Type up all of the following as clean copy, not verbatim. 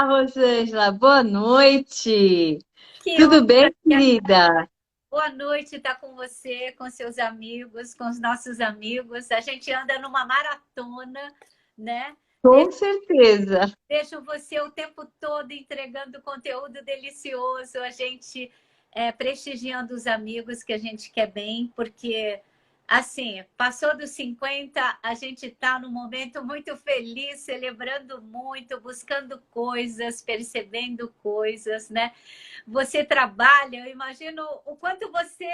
Rosângela, boa noite. Que Tudo honra, bem, querida? boa noite estar com você, com seus amigos, com os nossos amigos. A gente anda numa maratona, né? Com certeza. Deixo você o tempo todo entregando conteúdo delicioso, a gente prestigiando os amigos que a gente quer bem, porque, assim, passou dos 50, a gente está num momento muito feliz, celebrando muito, buscando coisas, percebendo coisas, né? Você trabalha, eu imagino o quanto você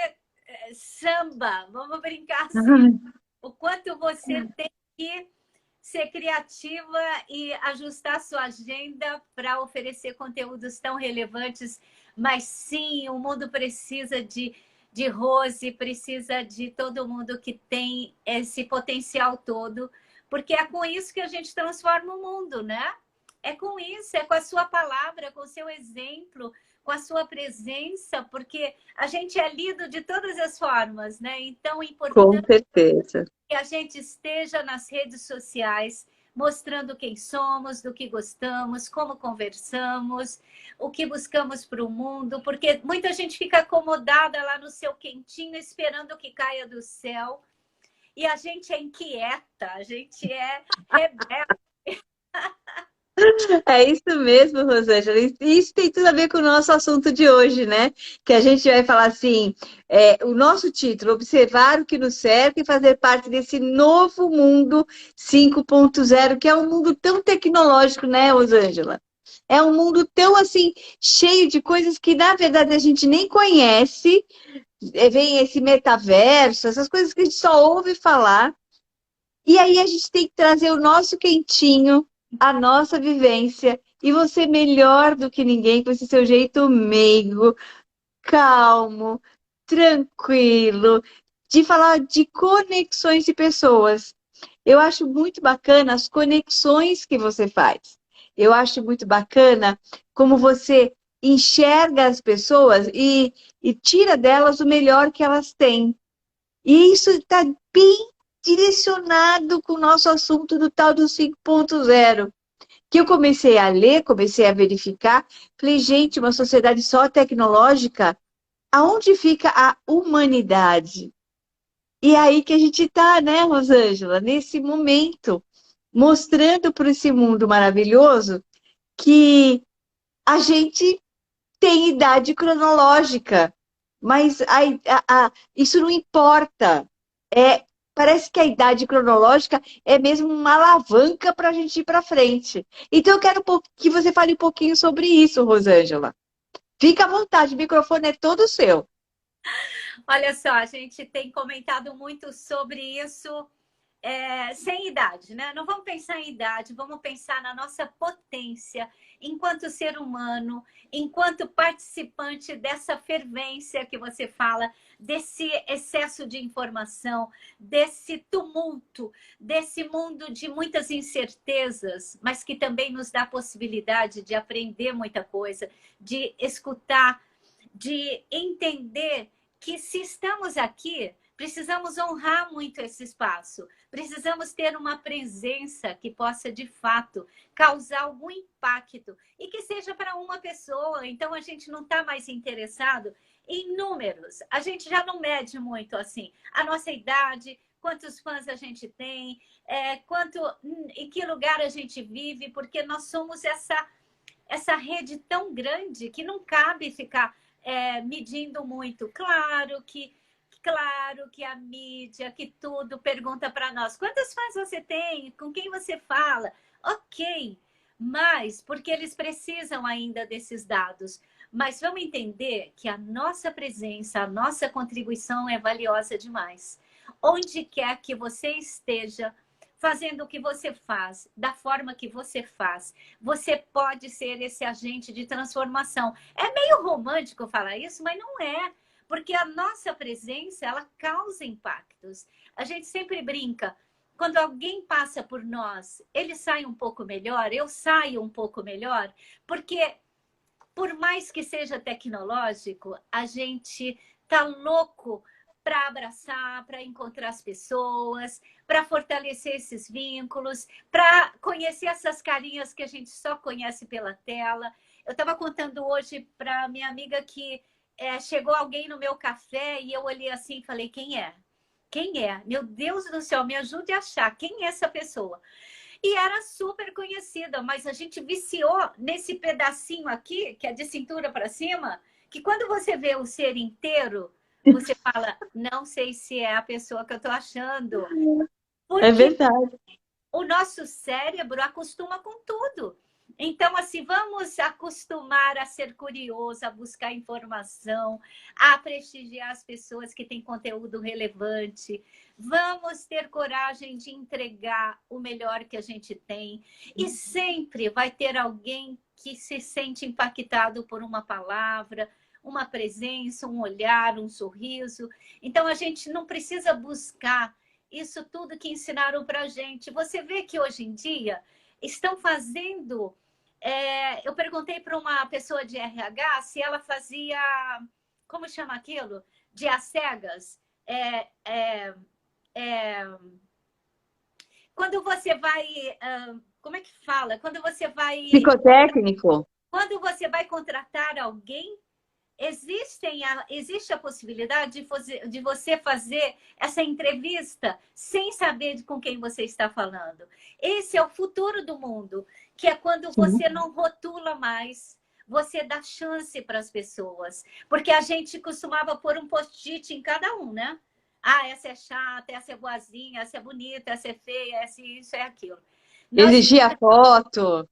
samba, vamos brincar assim, o quanto você tem que ser criativa e ajustar sua agenda para oferecer conteúdos tão relevantes. Mas sim, o mundo precisa de Rose, precisa de todo mundo que tem esse potencial todo, porque é com isso que a gente transforma o mundo, né? É com isso, é com a sua palavra, com o seu exemplo, com a sua presença, porque a gente é lido de todas as formas, né? Então, é Com importante certeza. que a gente esteja nas redes sociais mostrando quem somos, do que gostamos, como conversamos, o que buscamos para o mundo, porque muita gente fica acomodada lá no seu quentinho, esperando que caia do céu, e a gente é inquieta, a gente é rebelde. É isso mesmo, Rosângela. E isso tem tudo a ver com o nosso assunto de hoje, né? Que a gente vai falar assim, o nosso título, observar o que nos cerca e fazer parte desse novo mundo 5.0, que é um mundo tão tecnológico, né, Rosângela? É um mundo tão assim, cheio de coisas que, na verdade, a gente nem conhece. Vem esse metaverso, essas coisas que a gente só ouve falar. E aí a gente tem que trazer o nosso quentinho, a nossa vivência, e você melhor do que ninguém com esse seu jeito meigo, calmo, tranquilo, de falar de conexões de pessoas. Eu acho muito bacana as conexões que você faz. Eu acho muito bacana como você enxerga as pessoas e tira delas o melhor que elas têm. E isso está bem direcionado com o nosso assunto do tal do 5.0, que eu comecei a ler, comecei a verificar, falei, gente, uma sociedade só tecnológica, aonde fica a humanidade? E é aí que a gente está, né, Rosângela, nesse momento, mostrando para esse mundo maravilhoso que a gente tem idade cronológica, mas isso não importa. É, parece que a idade cronológica é mesmo uma alavanca para a gente ir para frente. Então, eu quero que você fale um pouquinho sobre isso, Rosângela. Fica à vontade, o microfone é todo seu. Olha só, a gente tem comentado muito sobre isso sem idade, né? Não vamos pensar em idade, vamos pensar na nossa potência enquanto ser humano, enquanto participante dessa fervência que você fala, desse excesso de informação, desse tumulto, desse mundo de muitas incertezas, mas que também nos dá a possibilidade de aprender muita coisa, de escutar, de entender que se estamos aqui, precisamos honrar muito esse espaço. Precisamos ter uma presença que possa, de fato, causar algum impacto e que seja para uma pessoa. Então, a gente não está mais interessado em números. A gente já não mede muito assim a nossa idade, quantos fãs a gente tem, em que lugar a gente vive, porque nós somos essa rede tão grande que não cabe ficar medindo muito. Claro que a mídia, que tudo pergunta para nós. Quantos fãs você tem? Com quem você fala? Ok, mas porque eles precisam ainda desses dados. Mas vamos entender que a nossa presença, a nossa contribuição é valiosa demais. Onde quer que você esteja, fazendo o que você faz, da forma que você faz, você pode ser esse agente de transformação. É meio romântico falar isso, mas não é. Porque a nossa presença, ela causa impactos. A gente sempre brinca. Quando alguém passa por nós, ele sai um pouco melhor, eu saio um pouco melhor, porque por mais que seja tecnológico, a gente tá louco para abraçar, para encontrar as pessoas, para fortalecer esses vínculos, para conhecer essas carinhas que a gente só conhece pela tela. Eu estava contando hoje para minha amiga que chegou alguém no meu café e eu olhei assim e falei, quem é? Quem é? Meu Deus do céu, me ajude a achar. Quem é essa pessoa? E era super conhecida, mas a gente viciou nesse pedacinho aqui, que é de cintura para cima, que quando você vê o ser inteiro, você fala, não sei se é a pessoa que eu estou achando. É Porque verdade. o nosso cérebro acostuma com tudo. Então, assim, vamos acostumar a ser curioso, a buscar informação, a prestigiar as pessoas que têm conteúdo relevante. Vamos ter coragem de entregar o melhor que a gente tem. E sempre vai ter alguém que se sente impactado por uma palavra, uma presença, um olhar, um sorriso. Então, a gente não precisa buscar isso tudo que ensinaram para a gente. Você vê que hoje em dia estão fazendo... eu perguntei para uma pessoa de RH se ela fazia... Como chama aquilo? De às cegas. Quando você vai... como é que fala? Psicotécnico. Quando você vai contratar alguém, existe a possibilidade de você fazer essa entrevista sem saber com quem você está falando. Esse é o futuro do mundo, que é quando você não rotula mais, você dá chance para as pessoas. Porque a gente costumava pôr um post-it em cada um, né? Ah, essa é chata, essa é boazinha, essa é bonita, essa é feia, essa é isso, é aquilo. Exigia foto.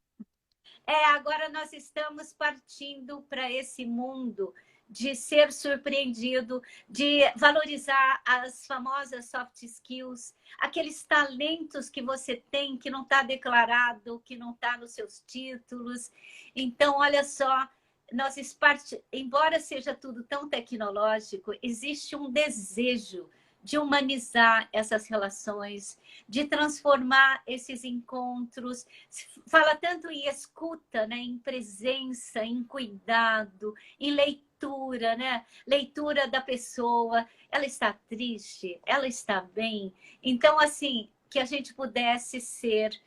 Agora nós estamos partindo para esse mundo de ser surpreendido, de valorizar as famosas soft skills, aqueles talentos que você tem, que não está declarado, que não está nos seus títulos. Então, olha só, embora seja tudo tão tecnológico, existe um desejo de humanizar essas relações, de transformar esses encontros. Fala tanto em escuta, né? Em presença, em cuidado, em leitura, né? Leitura da pessoa. Ela está triste? Ela está bem? Então, assim, que a gente pudesse ser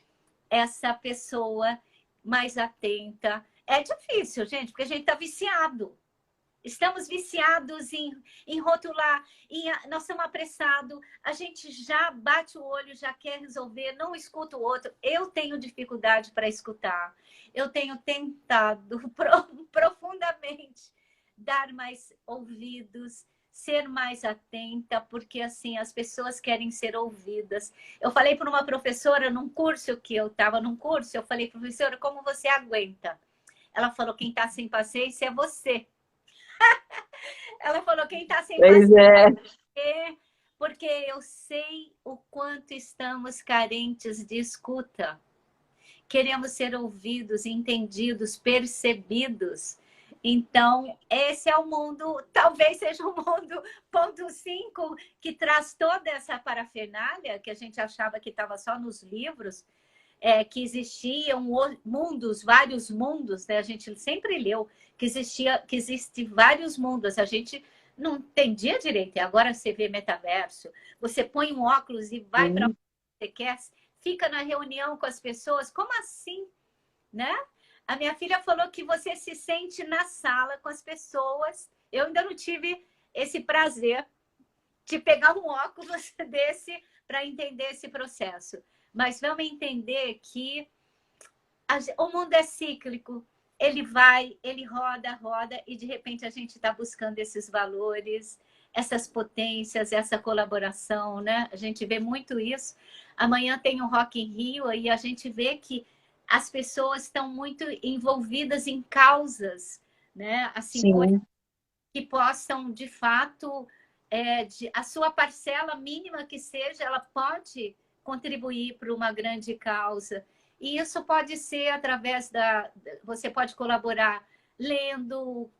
essa pessoa mais atenta. É difícil, gente, porque a gente está viciado. Estamos viciados em rotular, nós estamos apressados, a gente já bate o olho, já quer resolver, não escuta o outro. Eu tenho dificuldade para escutar. Eu tenho tentado profundamente dar mais ouvidos, ser mais atenta, porque assim as pessoas querem ser ouvidas. Eu falei para uma professora num curso que eu estava eu falei, professora, como você aguenta? Ela falou, quem está sem paciência é você. Ela falou, quem está sem Pois é. paciência, porque eu sei o quanto estamos carentes de escuta. Queremos ser ouvidos, entendidos, percebidos. Então, esse é o mundo, talvez seja o mundo ponto 5, que traz toda essa parafernália que a gente achava que estava só nos livros, que existiam mundos, vários mundos, né? A gente sempre leu que existem vários mundos. A gente não entendia direito. E agora você vê metaverso, você põe um óculos e vai para onde você quer, fica na reunião com as pessoas. Como assim? Né? A minha filha falou que você se sente na sala com as pessoas. Eu ainda não tive esse prazer de pegar um óculos desse para entender esse processo. Mas vamos entender que o mundo é cíclico. Ele vai, ele roda, roda, e de repente a gente está buscando esses valores, essas potências, essa colaboração, né? A gente vê muito isso. Amanhã tem o Rock in Rio e a gente vê que as pessoas estão muito envolvidas em causas, né? Assim, coisas que possam, de fato, a sua parcela mínima que seja, ela pode contribuir para uma grande causa. E isso pode ser através você pode colaborar lendo,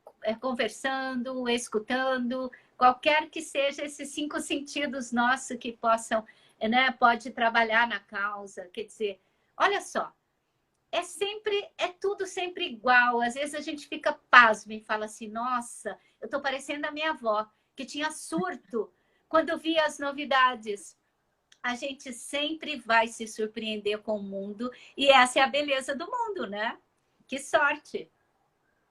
conversando, escutando, qualquer que seja esses 5 sentidos nossos que possam, né, pode trabalhar na causa. Quer dizer, olha só, é tudo sempre igual. Às vezes a gente fica pasmo e fala assim, nossa, eu estou parecendo a minha avó, que tinha surto quando vir as novidades. A gente sempre vai se surpreender com o mundo e essa é a beleza do mundo, né? Que sorte!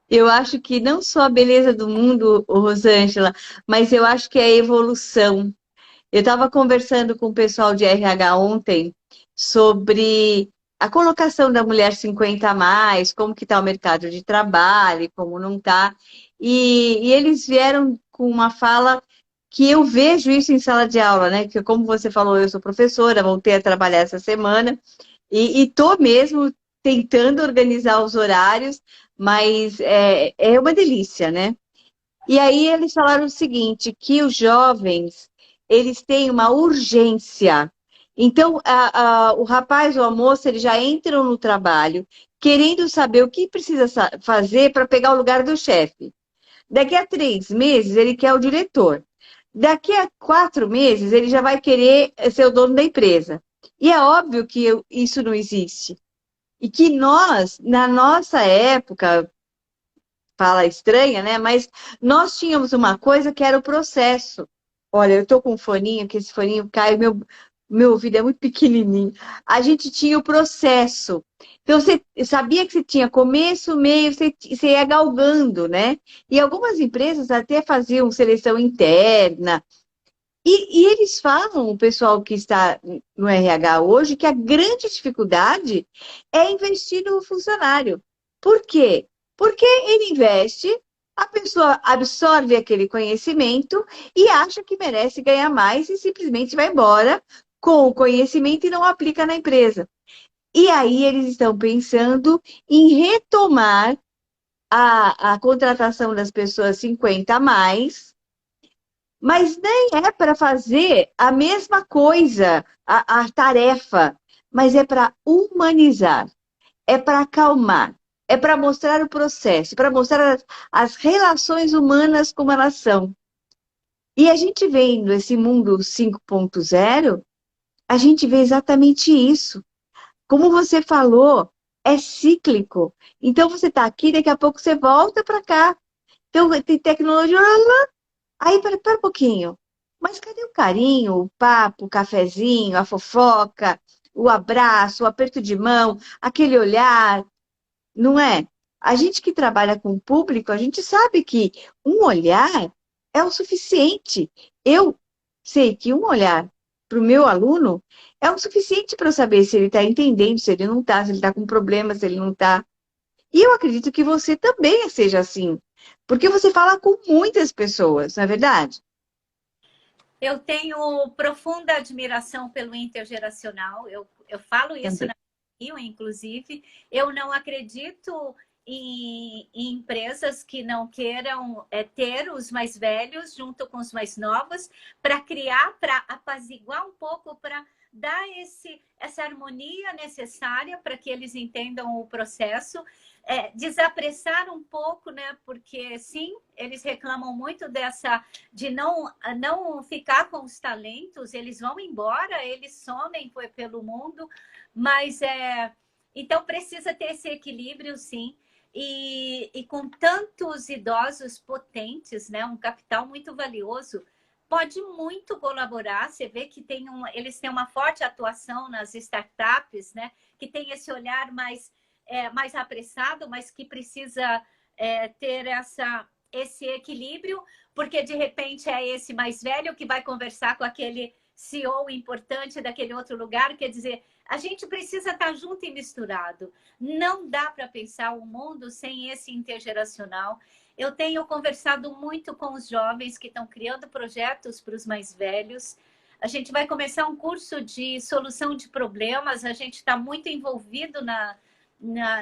Eu acho que não só a beleza do mundo, ô Rosângela, mas eu acho que é a evolução. Eu estava conversando com o pessoal de RH ontem sobre a colocação da mulher 50 a mais, como que está o mercado de trabalho, como não está. E eles vieram com uma fala que eu vejo isso em sala de aula, né? Que como você falou, eu sou professora, voltei a trabalhar essa semana e estou mesmo tentando organizar os horários, mas é uma delícia, né? E aí eles falaram o seguinte, que os jovens, eles têm uma urgência. Então, o rapaz ou a moça, eles já entram no trabalho querendo saber o que precisa fazer para pegar o lugar do chefe. Daqui a 3 meses, ele quer o diretor. Daqui a 4 meses, ele já vai querer ser o dono da empresa. E é óbvio que isso não existe. E que nós, na nossa época, fala estranha, né? Mas nós tínhamos uma coisa que era o processo. Olha, eu tô com um foninho, que esse foninho cai, meu ouvido é muito pequenininho. A gente tinha o processo. Então, você sabia que você tinha começo, meio, você ia galgando, né? E algumas empresas até faziam seleção interna. E eles falam, o pessoal que está no RH hoje, que a grande dificuldade é investir no funcionário. Por quê? Porque ele investe, a pessoa absorve aquele conhecimento e acha que merece ganhar mais e simplesmente vai embora com o conhecimento e não aplica na empresa. E aí eles estão pensando em retomar a contratação das pessoas 50 a mais, mas nem é para fazer a mesma coisa, a tarefa, mas é para humanizar, é para acalmar, é para mostrar o processo, para mostrar as relações humanas como elas são. E a gente vendo esse mundo 5.0, a gente vê exatamente isso. Como você falou, é cíclico. Então você está aqui, daqui a pouco você volta para cá. Então tem tecnologia. Aí, pera um pouquinho. Mas cadê o carinho, o papo, o cafezinho, a fofoca, o abraço, o aperto de mão, aquele olhar, não é? A gente que trabalha com o público, a gente sabe que um olhar é o suficiente. Eu sei que um olhar para o meu aluno é o suficiente para eu saber se ele está entendendo, se ele não está, se ele está com problema, se ele não está. E eu acredito que você também seja assim, porque você fala com muitas pessoas, não é verdade? Eu tenho profunda admiração pelo intergeracional. Eu falo isso Também. na bio, inclusive. Eu não acredito em empresas que não queiram ter os mais velhos junto com os mais novos para criar, para apaziguar um pouco, para dar essa harmonia necessária para que eles entendam o processo. Desapressar um pouco, né? Porque sim, eles reclamam muito de não ficar com os talentos, eles vão embora, eles somem pelo mundo, mas então precisa ter esse equilíbrio, sim. E com tantos idosos potentes, né? Um capital muito valioso, pode muito colaborar. Você vê que eles têm uma forte atuação nas startups, né? Que tem esse olhar mais apressado, mas que precisa ter esse equilíbrio, porque de repente é esse mais velho que vai conversar com aquele CEO importante daquele outro lugar. Quer dizer, a gente precisa estar junto e misturado. Não dá para pensar o mundo sem esse intergeracional. Eu tenho conversado muito com os jovens que estão criando projetos para os mais velhos. A gente vai começar um curso de solução de problemas. A gente está muito envolvido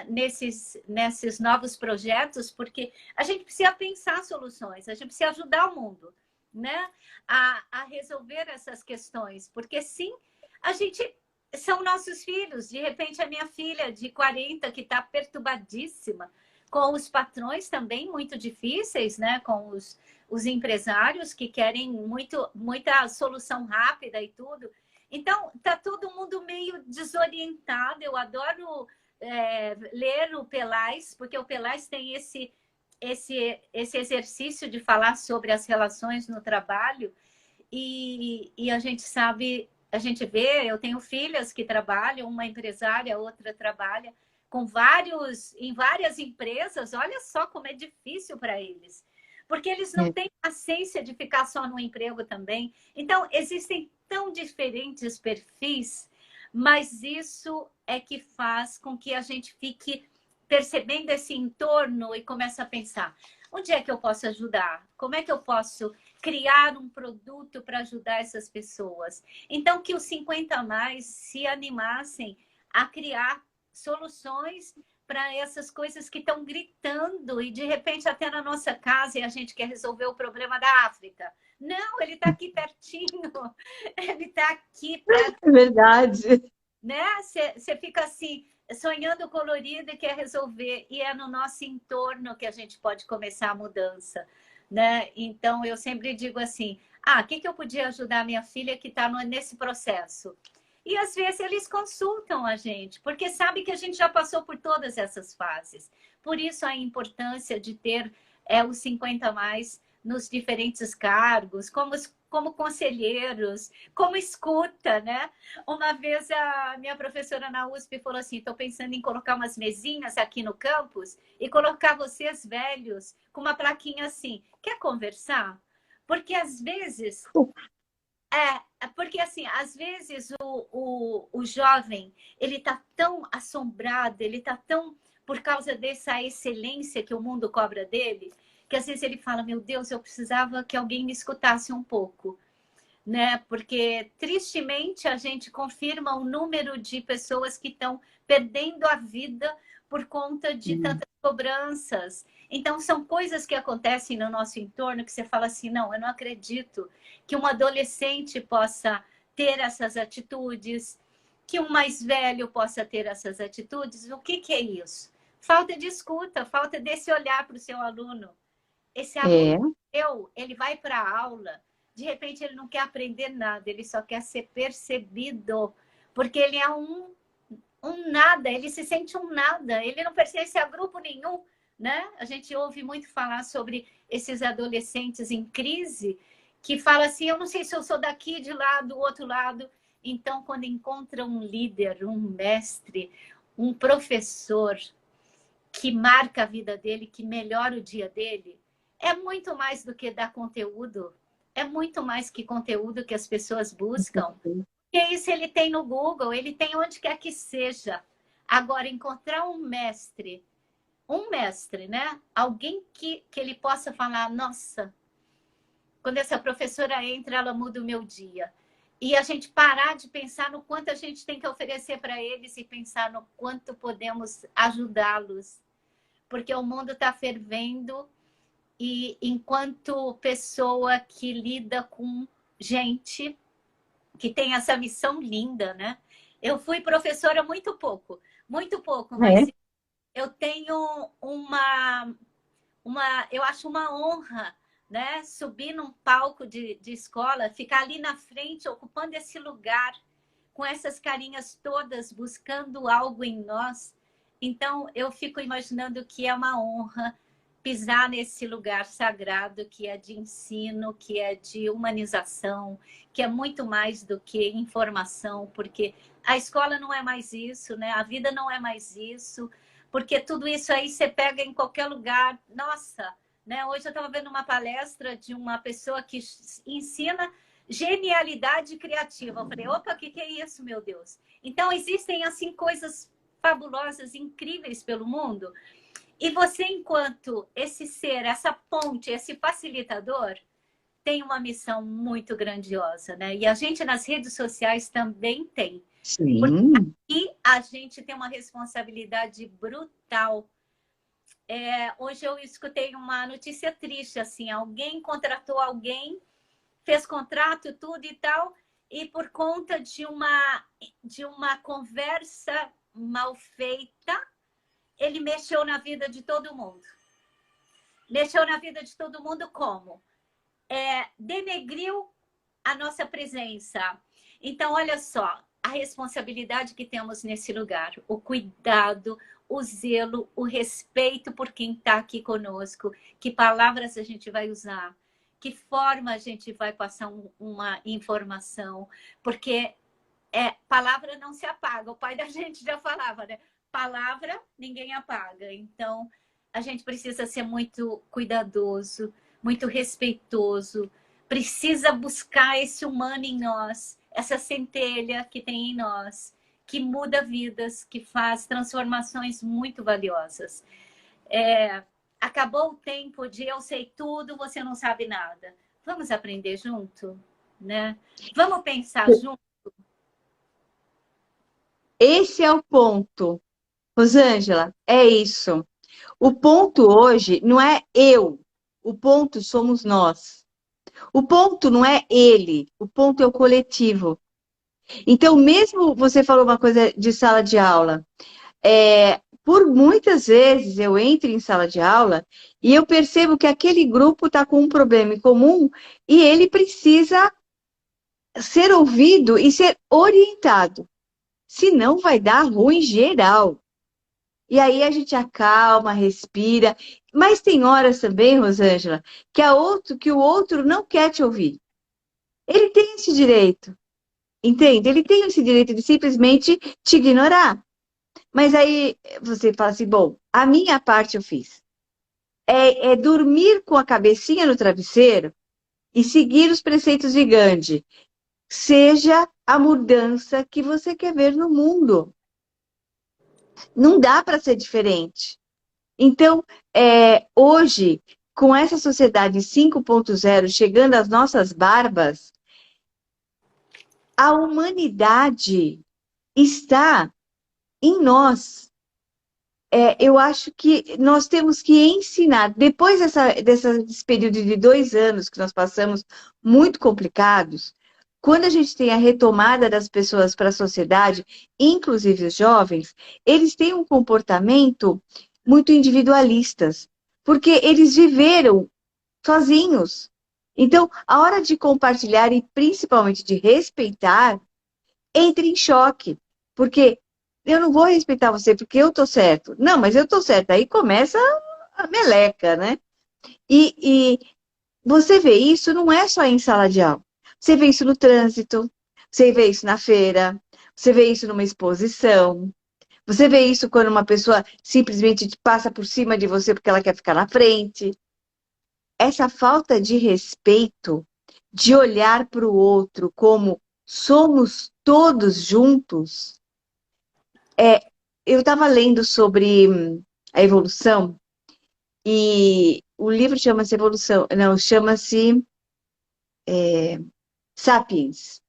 nesses novos projetos, porque a gente precisa pensar soluções, a gente precisa ajudar o mundo, né? A resolver essas questões, porque sim, a gente são nossos filhos. De repente, a minha filha de 40, que está perturbadíssima, com os patrões também muito difíceis, né? Com os empresários que querem muita solução rápida e tudo. Então, está todo mundo meio desorientado. Eu adoro ler o Pelais, porque o Pelais tem esse exercício de falar sobre as relações no trabalho. E a gente sabe, a gente vê, eu tenho filhas que trabalham, uma empresária, outra trabalha em várias empresas. Olha só como é difícil para eles, porque eles não É. têm paciência de ficar só no emprego também. Então, existem tão diferentes perfis, mas isso é que faz com que a gente fique percebendo esse entorno e comece a pensar: onde é que eu posso ajudar? Como é que eu posso criar um produto para ajudar essas pessoas? Então, que os 50 a mais se animassem a criar soluções para essas coisas que estão gritando e de repente até na nossa casa e a gente quer resolver o problema da África. Não, ele está aqui pertinho, ele está aqui perto, É verdade. né? Você fica assim, sonhando colorido e quer resolver, e é no nosso entorno que a gente pode começar a mudança, né? Então, eu sempre digo assim: o que eu podia ajudar a minha filha que está nesse processo? E às vezes eles consultam a gente, porque sabe que a gente já passou por todas essas fases. Por isso a importância de ter os 50 a mais nos diferentes cargos, como conselheiros, como escuta, né? Uma vez a minha professora na USP falou assim: estou pensando em colocar umas mesinhas aqui no campus e colocar vocês velhos com uma plaquinha assim: quer conversar? Porque às vezes porque assim, às vezes o jovem, ele está tão assombrado, ele está tão, por causa dessa excelência que o mundo cobra dele, que às vezes ele fala: meu Deus, eu precisava que alguém me escutasse um pouco, né? Porque tristemente a gente confirma o número de pessoas que estão perdendo a vida por conta de tantas cobranças. Então são coisas que acontecem no nosso entorno que você fala assim: não, eu não acredito que um adolescente possa ter essas atitudes, que um mais velho possa ter essas atitudes. O que é isso? Falta de escuta, falta desse olhar para o seu aluno. Esse aluno É. ele vai para a aula, de repente ele não quer aprender nada, ele só quer ser percebido, porque ele é um nada, ele se sente um nada, ele não pertence a grupo nenhum, né? A gente ouve muito falar sobre esses adolescentes em crise, que fala assim: eu não sei se eu sou daqui, de lá, do outro lado. Então, quando encontra um líder, um mestre, um professor que marca a vida dele, que melhora o dia dele, é muito mais do que dar conteúdo, é muito mais que conteúdo que as pessoas buscam. Porque isso ele tem no Google, ele tem onde quer que seja. Agora, encontrar um mestre, né? Alguém que ele possa falar: nossa, quando essa professora entra, ela muda o meu dia. E a gente parar de pensar no quanto a gente tem que oferecer para eles e pensar no quanto podemos ajudá-los. Porque o mundo está fervendo e enquanto pessoa que lida com gente que tem essa missão linda, né? Eu fui professora muito pouco, mas É. eu tenho eu acho uma honra, né? Subir num palco de escola, ficar ali na frente, ocupando esse lugar, com essas carinhas todas, buscando algo em nós. Então, eu fico imaginando que é uma honra pisar nesse lugar sagrado que é de ensino, que é de humanização, que é muito mais do que informação, porque a escola não é mais isso, né? A vida não é mais isso, porque tudo isso aí você pega em qualquer lugar. Nossa, né? Hoje eu estava vendo uma palestra de uma pessoa que ensina genialidade criativa. Eu falei: opa, o que é isso, meu Deus? Então, existem assim coisas fabulosas, incríveis pelo mundo. E você, enquanto esse ser, essa ponte, esse facilitador, tem uma missão muito grandiosa, né? E a gente nas redes sociais também tem. Porque Sim. aqui a gente tem uma responsabilidade brutal. Hoje eu escutei uma notícia triste, assim: alguém contratou alguém, fez contrato, tudo e tal, e por conta de uma conversa mal feita, ele mexeu na vida de todo mundo. Mexeu na vida de todo mundo como? Denegriu a nossa presença. Então, olha só, a responsabilidade que temos nesse lugar, o cuidado, o zelo, o respeito por quem está aqui conosco, que palavras a gente vai usar, que forma a gente vai passar uma informação, porque palavra não se apaga. O pai da gente já falava, né? Palavra ninguém apaga. Então, a gente precisa ser muito cuidadoso, muito respeitoso, precisa buscar esse humano em nós, essa centelha que tem em nós, que muda vidas, que faz transformações muito valiosas. Acabou o tempo de eu sei tudo, você não sabe nada. Vamos aprender junto, né? Vamos pensar junto. Esse é o ponto. Rosângela, é isso. O ponto hoje não é eu, o ponto somos nós. O ponto não é ele, o ponto é o coletivo. Então, mesmo você falou uma coisa de sala de aula, por muitas vezes eu entro em sala de aula e eu percebo que aquele grupo está com um problema em comum e ele precisa ser ouvido e ser orientado. Senão vai dar ruim geral. E aí a gente acalma, respira. Mas tem horas também, Rosângela, que o outro não quer te ouvir. Ele tem esse direito, entende? Ele tem esse direito de simplesmente te ignorar. Mas aí você fala assim, bom, a minha parte eu fiz. É dormir com a cabecinha no travesseiro e seguir os preceitos de Gandhi. Seja a mudança que você quer ver no mundo. Não dá para ser diferente. Então, hoje, com essa sociedade 5.0 chegando às nossas barbas, a humanidade está em nós. Eu acho que nós temos que ensinar, depois desse período de 2 anos que nós passamos muito complicados, quando a gente tem a retomada das pessoas para a sociedade, inclusive os jovens, eles têm um comportamento muito individualistas, porque eles viveram sozinhos. Então, a hora de compartilhar e principalmente de respeitar, entra em choque, porque eu não vou respeitar você porque eu tô certo. Não, mas eu tô certa. Aí começa a meleca, né? E você vê isso não é só em sala de aula. Você vê isso no trânsito, você vê isso na feira, você vê isso numa exposição, você vê isso quando uma pessoa simplesmente passa por cima de você porque ela quer ficar na frente. Essa falta de respeito, de olhar para o outro como somos todos juntos. Eu estava lendo sobre a evolução e o livro chama-se Evolução, não, chama-se Sapiens.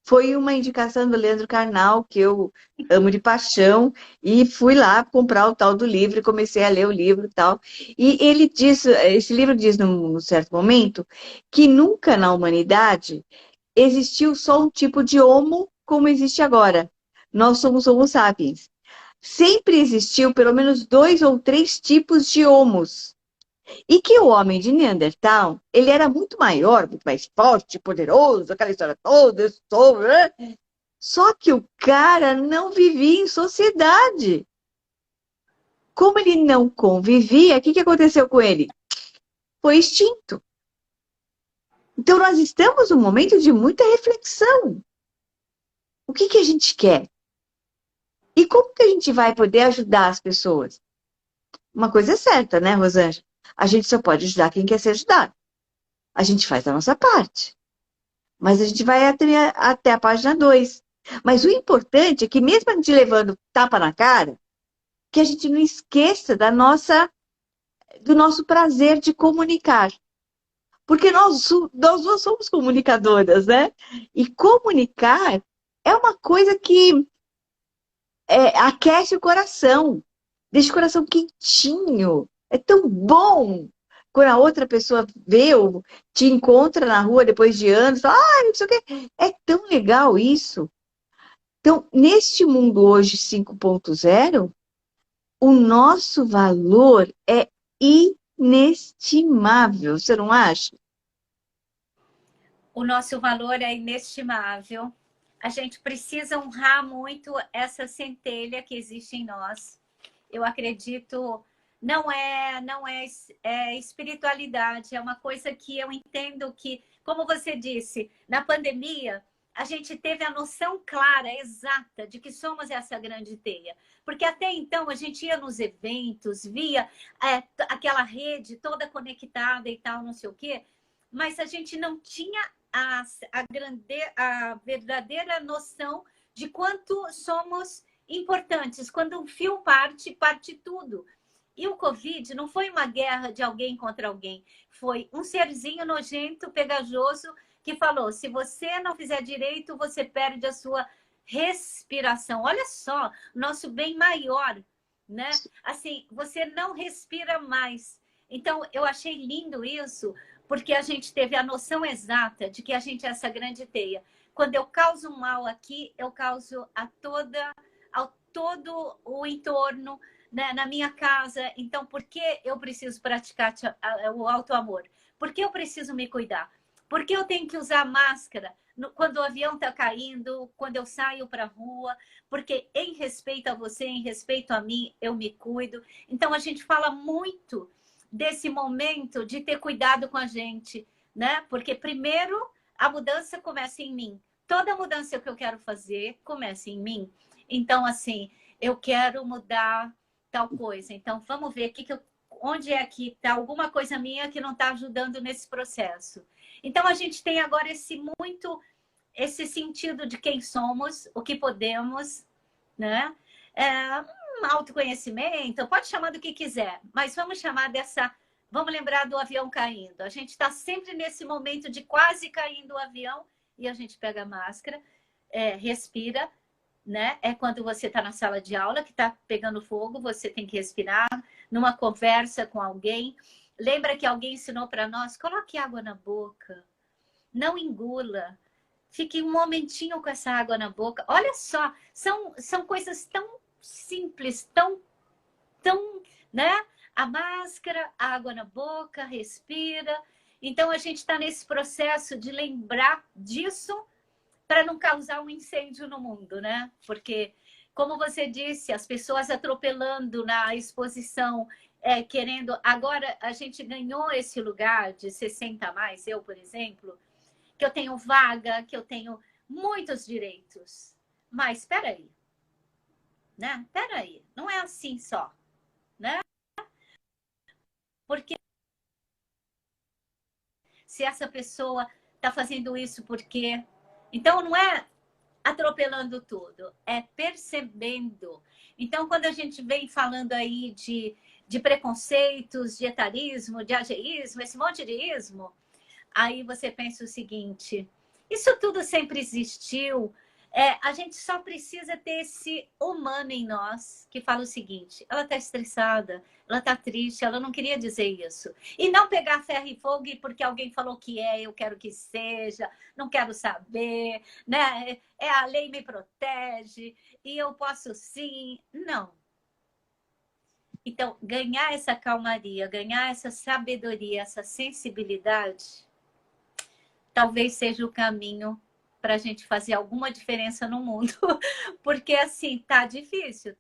Foi uma indicação do Leandro Carnal, que eu amo de paixão, e fui lá comprar o tal do livro e comecei a ler o livro e tal. E ele diz, esse livro diz num certo momento, que nunca na humanidade existiu só um tipo de homo como existe agora. Nós somos Homo sapiens. Sempre existiu pelo menos 2 ou 3 tipos de homos. E que o homem de Neandertal, ele era muito maior, muito mais forte, poderoso, aquela história toda, né? Só que o cara não vivia em sociedade. Como ele não convivia, o que aconteceu com ele? Foi extinto. Então nós estamos num momento de muita reflexão. O que a gente quer? E como que a gente vai poder ajudar as pessoas? Uma coisa é certa, né, Rosângela? A gente só pode ajudar quem quer ser ajudado. A gente faz a nossa parte. Mas a gente vai até a página 2. Mas o importante é que, mesmo a gente levando tapa na cara, que a gente não esqueça do nosso prazer de comunicar. Porque nós duas somos comunicadoras, né? E comunicar é uma coisa que aquece o coração, deixa o coração quentinho. É tão bom quando a outra pessoa vê ou te encontra na rua depois de anos, fala, não sei o quê. É tão legal isso. Então, neste mundo hoje 5.0, o nosso valor é inestimável, você não acha? O nosso valor é inestimável. A gente precisa honrar muito essa centelha que existe em nós. Eu acredito Não é espiritualidade, é uma coisa que eu entendo que, como você disse, na pandemia, a gente teve a noção clara, exata, de que somos essa grande teia. Porque até então a gente ia nos eventos, via aquela rede toda conectada e tal, não sei o quê, mas a gente não tinha a verdadeira noção de quanto somos importantes. Quando um fio parte, parte tudo. E o Covid não foi uma guerra de alguém contra alguém. Foi um serzinho nojento, pegajoso, que falou: se você não fizer direito, você perde a sua respiração. Olha só, nosso bem maior, né? Assim, você não respira mais. Então, eu achei lindo isso, porque a gente teve a noção exata de que a gente é essa grande teia. Quando eu causo mal aqui, eu causo ao todo o entorno, né, na minha casa. Então, por que eu preciso praticar o auto-amor? Por que eu preciso me cuidar? Por que eu tenho que usar máscara quando o avião está caindo, quando eu saio para a rua? Porque em respeito a você, em respeito a mim, eu me cuido. Então, a gente fala muito desse momento de ter cuidado com a gente, né? Porque primeiro a mudança começa em mim. Toda mudança que eu quero fazer começa em mim. Então, assim, eu quero mudar tal coisa. Então, vamos ver onde é que está alguma coisa minha que não está ajudando nesse processo. Então, a gente tem agora esse sentido de quem somos, o que podemos, né? Autoconhecimento, pode chamar do que quiser, mas vamos chamar vamos lembrar do avião caindo. A gente está sempre nesse momento de quase caindo o avião e a gente pega a máscara, respira, né? É quando você está na sala de aula que está pegando fogo, você tem que respirar. Numa conversa com alguém, lembra que alguém ensinou para nós: coloque água na boca, não engula, fique um momentinho com essa água na boca. Olha só, são coisas tão simples, tão, né? A máscara, a água na boca, respira. Então a gente está nesse processo de lembrar disso para não causar um incêndio no mundo, né? Porque, como você disse, as pessoas atropelando na exposição, querendo. Agora a gente ganhou esse lugar de 60 a mais, eu, por exemplo, que eu tenho vaga, que eu tenho muitos direitos. Mas espera aí, né? Espera aí, não é assim só, né? Porque se essa pessoa está fazendo isso porque... Então, não é atropelando tudo, é percebendo. Então, quando a gente vem falando aí de preconceitos, de etarismo, de ageísmo, esse monte de ismo, aí você pensa o seguinte: isso tudo sempre existiu. A gente só precisa ter esse humano em nós que fala o seguinte: ela está estressada, ela está triste, ela não queria dizer isso. E não pegar ferro e fogo porque alguém falou que eu quero que seja, não quero saber, né? A lei me protege e eu posso sim. Não. Então, ganhar essa calmaria, ganhar essa sabedoria, essa sensibilidade, talvez seja o caminho para a gente fazer alguma diferença no mundo. Porque, assim, tá difícil,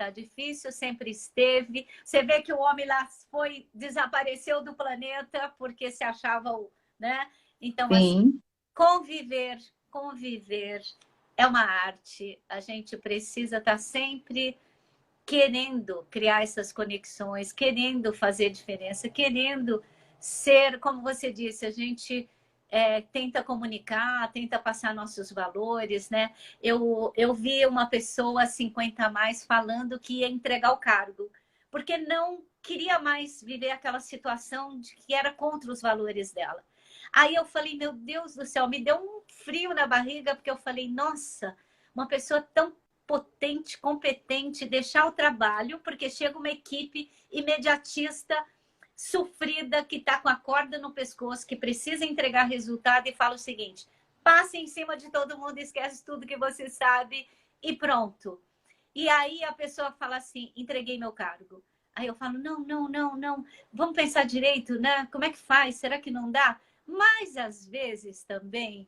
sempre esteve. Você vê que o homem lá desapareceu do planeta porque se achava né? Então, assim, Sim. conviver é uma arte. A gente precisa estar sempre querendo criar essas conexões, querendo fazer diferença, querendo ser, como você disse, a gente tenta comunicar, tenta passar nossos valores, né? Eu vi uma pessoa 50 a mais falando que ia entregar o cargo, porque não queria mais viver aquela situação de que era contra os valores dela. Aí eu falei: meu Deus do céu, me deu um frio na barriga, porque eu falei: nossa, uma pessoa tão potente, competente, deixar o trabalho, porque chega uma equipe imediatista, sofrida, que está com a corda no pescoço, que precisa entregar resultado e fala o seguinte: passe em cima de todo mundo, esquece tudo que você sabe e pronto. E aí a pessoa fala assim: entreguei meu cargo. Aí eu falo: não, vamos pensar direito, né? Como é que faz? Será que não dá? Mas às vezes também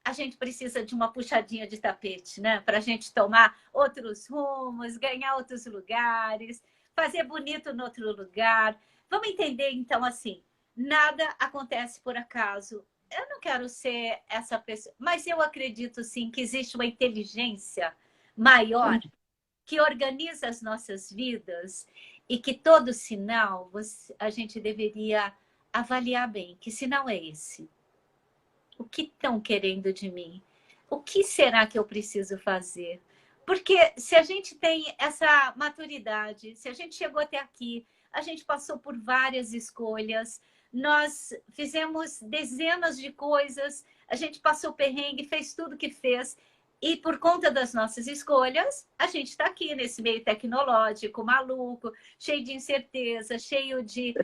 a gente precisa de uma puxadinha de tapete, né? Para a gente tomar outros rumos, ganhar outros lugares, fazer bonito no outro lugar. Vamos entender, então, assim, nada acontece por acaso. Eu não quero ser essa pessoa, mas eu acredito, sim, que existe uma inteligência maior que organiza as nossas vidas e que todo sinal a gente deveria avaliar bem. Que sinal é esse? O que estão querendo de mim? O que será que eu preciso fazer? Porque se a gente tem essa maturidade, se a gente chegou até aqui, a gente passou por várias escolhas, nós fizemos dezenas de coisas, a gente passou perrengue, fez tudo que fez, e por conta das nossas escolhas, a gente está aqui nesse meio tecnológico, maluco, cheio de incerteza, cheio de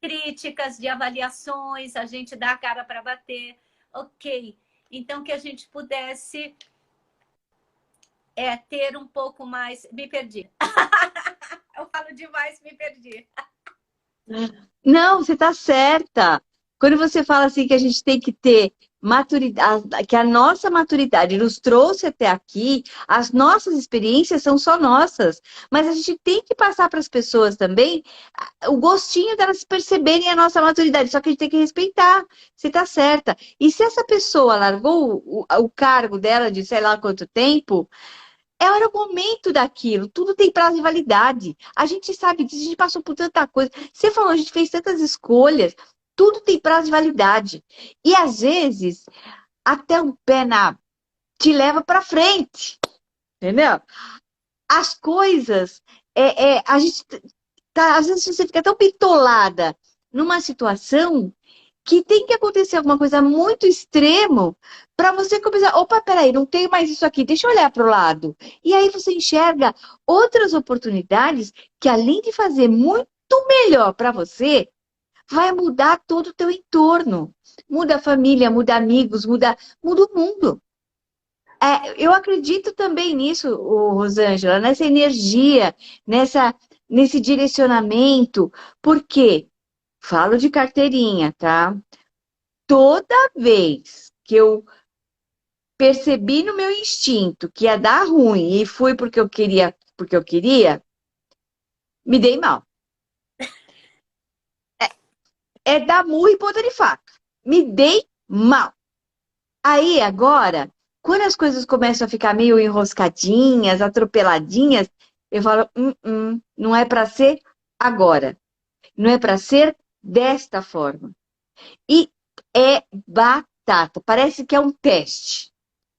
críticas, de avaliações, a gente dá a cara para bater. Ok, então que a gente pudesse ter um pouco mais... Me perdi. Eu falo demais, me perdi. Não, você está certa. Quando você fala assim que a gente tem que ter maturidade, que a nossa maturidade nos trouxe até aqui, as nossas experiências são só nossas, mas a gente tem que passar para as pessoas também o gostinho delas perceberem a nossa maturidade, só que a gente tem que respeitar. Você está certa. E se essa pessoa largou o cargo dela de sei lá quanto tempo, era o momento daquilo, tudo tem prazo de validade. A gente sabe disso, a gente passou por tanta coisa. Você falou, a gente fez tantas escolhas, tudo tem prazo de validade. E às vezes, até um pé na te leva para frente, entendeu? As coisas, a gente tá, às vezes você fica tão bitolada numa situação que tem que acontecer alguma coisa muito extremo para você começar. Opa, peraí, não tenho mais isso aqui, deixa eu olhar para o lado. E aí você enxerga outras oportunidades que, além de fazer muito melhor para você, vai mudar todo o teu entorno. Muda a família, muda amigos, muda o mundo. Eu acredito também nisso, Rosângela, nessa energia, nesse direcionamento. Por quê? Falo de carteirinha, tá? Toda vez que eu percebi no meu instinto que ia dar ruim e fui porque eu queria, me dei mal. É dar murro e ponta de faca. Me dei mal. Aí, agora, quando as coisas começam a ficar meio enroscadinhas, atropeladinhas, eu falo, não é para ser agora. Não é para ser desta forma. E é batata. Parece que é um teste.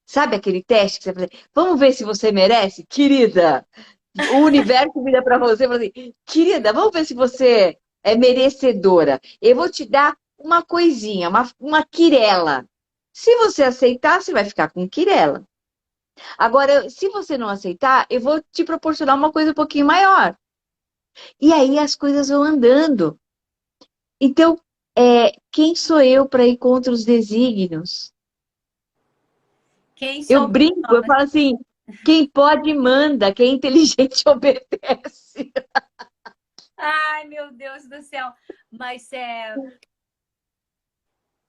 Sabe aquele teste que você fala, vamos ver se você merece, querida? O universo vira para você e fala assim, querida, vamos ver se você é merecedora. Eu vou te dar uma coisinha, uma quirela. Se você aceitar, você vai ficar com quirela. Agora, se você não aceitar, eu vou te proporcionar uma coisa um pouquinho maior. E aí as coisas vão andando. Então, quem sou eu para ir contra os desígnios? Quem Eu somos brinco, eu nós? falo assim, quem pode manda, quem é inteligente obedece. Ai, meu Deus do céu. Mas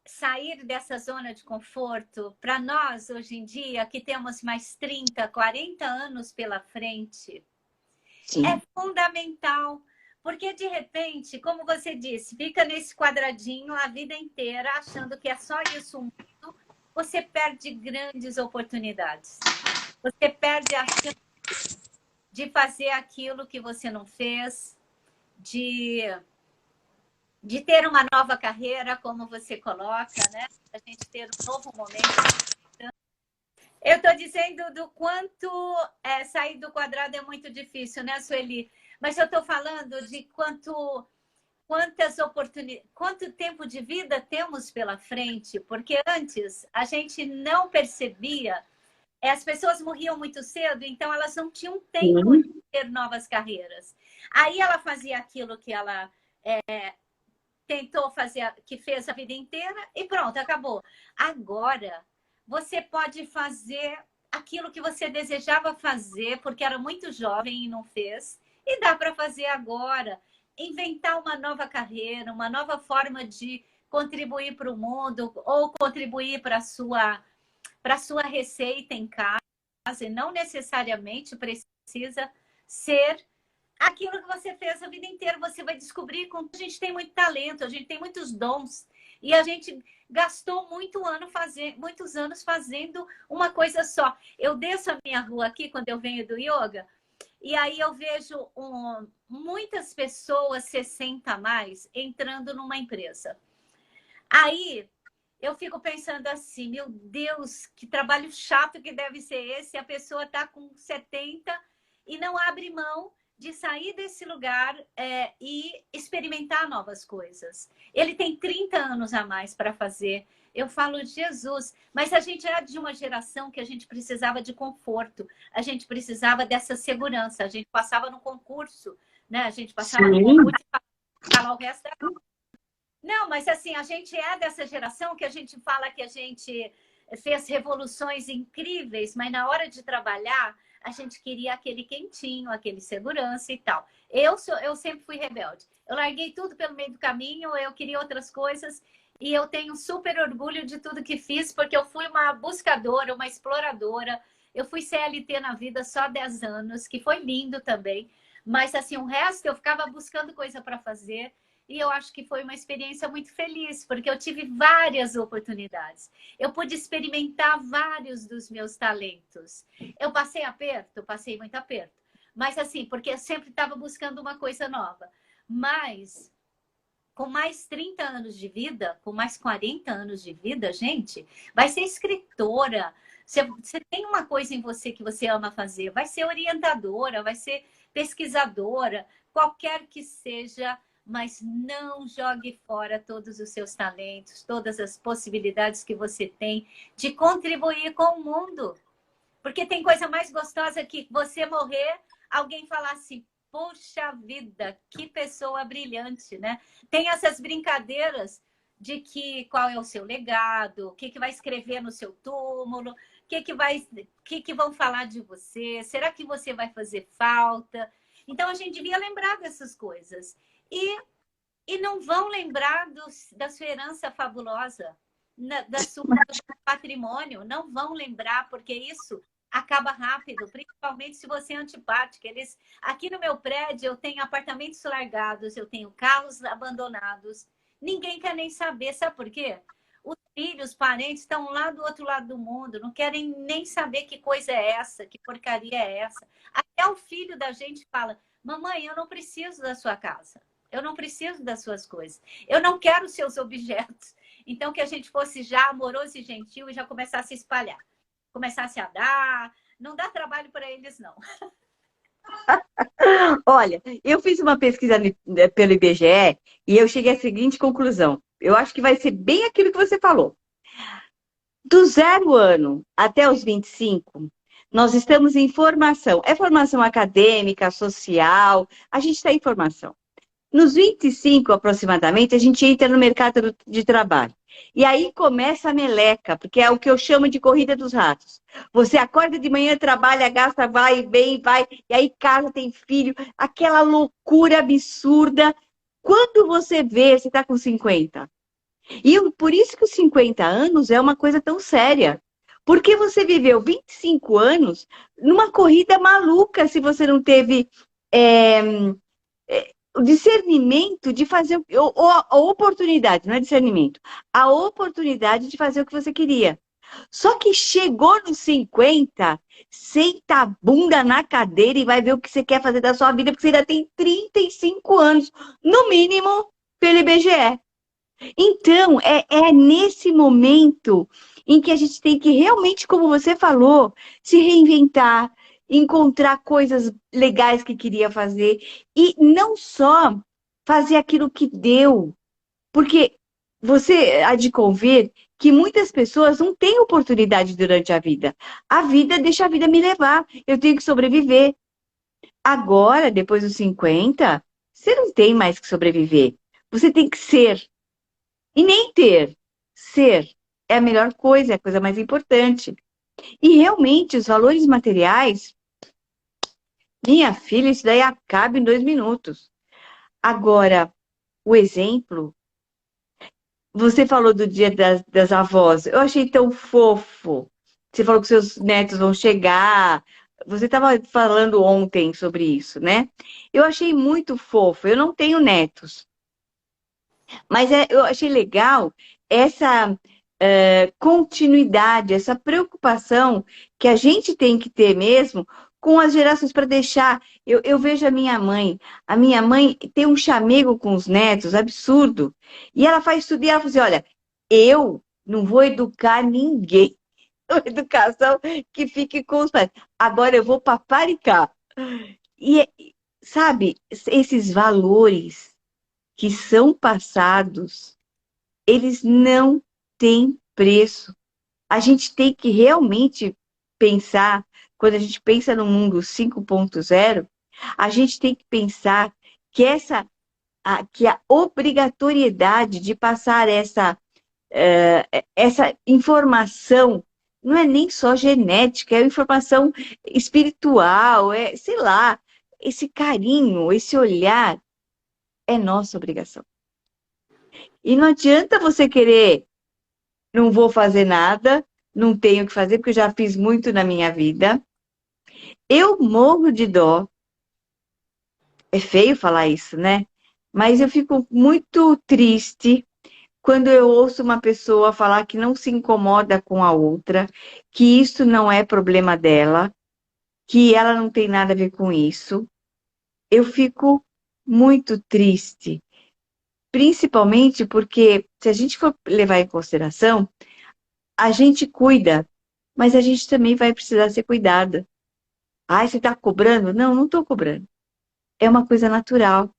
sair dessa zona de conforto, para nós, hoje em dia, que temos mais 30, 40 anos pela frente, é Sim. fundamental. Porque, de repente, como você disse, fica nesse quadradinho a vida inteira, achando que é só isso o mundo, você perde grandes oportunidades. Você perde a chance de fazer aquilo que você não fez, de ter uma nova carreira, como você coloca, né? A gente ter um novo momento. Eu estou dizendo do quanto sair do quadrado é muito difícil, né, Sueli? Mas eu estou falando de quantas oportunidades, quanto tempo de vida temos pela frente, porque antes a gente não percebia, as pessoas morriam muito cedo, então elas não tinham tempo de Sim. ter novas carreiras. Aí ela fazia aquilo que ela tentou fazer, que fez a vida inteira e pronto, acabou. Agora, você pode fazer aquilo que você desejava fazer, porque era muito jovem e não fez, e dá para fazer agora. Inventar uma nova carreira, uma nova forma de contribuir para o mundo ou contribuir para a sua receita em casa, e não necessariamente precisa ser aquilo que você fez a vida inteira. Você vai descobrir que a gente tem muito talento, a gente tem muitos dons. E a gente gastou muitos anos fazendo uma coisa só. Eu desço a minha rua aqui, quando eu venho do yoga, e aí eu vejo muitas pessoas 60 a mais entrando numa empresa. Aí eu fico pensando assim, meu Deus, que trabalho chato que deve ser esse. A pessoa está com 70 e não abre mão de sair desse lugar e experimentar novas coisas. Ele tem 30 anos a mais para fazer. Eu falo, Jesus, mas a gente era de uma geração que a gente precisava de conforto, a gente precisava dessa segurança, a gente passava no concurso, né? A gente passava no concurso e passava o resto da vida. Não, mas assim, a gente é dessa geração que a gente fala que a gente fez revoluções incríveis, mas na hora de trabalhar, a gente queria aquele quentinho, aquele segurança e tal. Eu sempre fui rebelde. Eu larguei tudo pelo meio do caminho, eu queria outras coisas e eu tenho super orgulho de tudo que fiz, porque eu fui uma buscadora, uma exploradora. Eu fui CLT na vida só 10 anos, que foi lindo também. Mas assim, o resto eu ficava buscando coisa para fazer. E eu acho que foi uma experiência muito feliz, porque eu tive várias oportunidades. Eu pude experimentar vários dos meus talentos. Eu passei aperto, passei muito aperto. Mas assim, porque eu sempre estava buscando uma coisa nova. Mas com mais 30 anos de vida, com mais 40 anos de vida, gente, vai ser escritora. Você tem uma coisa em você que você ama fazer. Vai ser orientadora, vai ser pesquisadora, qualquer que seja, mas não jogue fora todos os seus talentos, todas as possibilidades que você tem de contribuir com o mundo. Porque tem coisa mais gostosa que você morrer, alguém falar assim, poxa vida, que pessoa brilhante, né? Tem essas brincadeiras de que qual é o seu legado, o que vai escrever no seu túmulo, o que vão falar de você, será que você vai fazer falta? Então a gente devia lembrar dessas coisas. E não vão lembrar da sua herança fabulosa, do seu patrimônio. Não vão lembrar, porque isso acaba rápido, principalmente se você é antipática. Aqui no meu prédio, eu tenho apartamentos largados, eu tenho carros abandonados. Ninguém quer nem saber. Sabe por quê? Os filhos, os parentes estão lá do outro lado do mundo, não querem nem saber que coisa é essa, que porcaria é essa. Até o filho da gente fala, mamãe, eu não preciso da sua casa. Eu não preciso das suas coisas. Eu não quero os seus objetos. Então, que a gente fosse já amoroso e gentil e já começasse a espalhar. Começasse a dar. Não dá trabalho para eles, não. Olha, eu fiz uma pesquisa pelo IBGE e eu cheguei à seguinte conclusão. Eu acho que vai ser bem aquilo que você falou. Do 0 ano até os 25, nós estamos em formação. É formação acadêmica, social, a gente está em formação. Nos 25, aproximadamente, a gente entra no mercado de trabalho. E aí começa a meleca, porque é o que eu chamo de corrida dos ratos. Você acorda de manhã, trabalha, gasta, vai, vem, vai, e aí casa, tem filho, aquela loucura absurda. Quando você vê, você está com 50. E por isso que os 50 anos é uma coisa tão séria. Porque você viveu 25 anos numa corrida maluca, se você não teve... o discernimento de fazer, ou a oportunidade, não é discernimento, a oportunidade de fazer o que você queria. Só que chegou nos 50, senta a bunda na cadeira e vai ver o que você quer fazer da sua vida, porque você ainda tem 35 anos, no mínimo, pelo IBGE. Então, é nesse momento em que a gente tem que realmente, como você falou, se reinventar, encontrar coisas legais que queria fazer e não só fazer aquilo que deu. Porque você há de convir que muitas pessoas não têm oportunidade durante a vida. A vida deixa a vida me levar. Eu tenho que sobreviver. Agora, depois dos 50, você não tem mais que sobreviver. Você tem que ser. E nem ter. Ser é a melhor coisa, é a coisa mais importante. E realmente, os valores materiais, minha filha, isso daí acaba em 2 minutos. Agora, o exemplo, você falou do dia das avós, eu achei tão fofo. Você falou que seus netos vão chegar, Você estava falando ontem sobre isso, né? Eu achei muito fofo. Eu não tenho netos, mas eu achei legal essa continuidade, essa preocupação que a gente tem que ter mesmo com as gerações para deixar. Eu vejo a minha mãe. A minha mãe tem um chamego com os netos absurdo. E ela faz tudo e ela fala assim: olha, eu não vou educar ninguém. Educação que fique com os pais. Agora eu vou paparicar. E, sabe, esses valores que são passados, eles não têm preço. A gente tem que realmente pensar, quando a gente pensa no mundo 5.0, a gente tem que pensar que que a obrigatoriedade de passar essa informação não é nem só genética, é informação espiritual, sei lá, esse carinho, esse olhar é nossa obrigação. E não adianta você querer, não vou fazer nada, não tenho o que fazer, porque eu já fiz muito na minha vida. Eu morro de dó. É feio falar isso, né? Mas eu fico muito triste quando eu ouço uma pessoa falar que não se incomoda com a outra, que isso não é problema dela, que ela não tem nada a ver com isso. Eu fico muito triste, principalmente porque, se a gente for levar em consideração, a gente cuida, mas a gente também vai precisar ser cuidada. Ai, você está cobrando? Não, não estou cobrando. É uma coisa natural.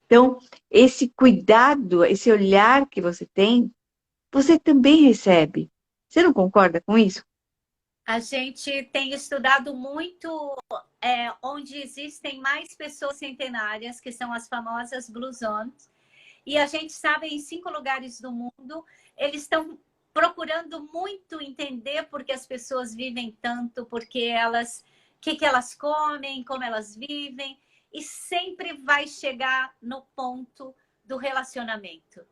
Então, esse cuidado, esse olhar que você tem, você também recebe. Você não concorda com isso? A gente tem estudado muito onde existem mais pessoas centenárias, que são as famosas Blue Zones, e a gente sabe em 5 lugares do mundo, eles estão procurando muito entender por que as pessoas vivem tanto, porque elas, o que elas comem, como elas vivem, e sempre vai chegar no ponto do relacionamento,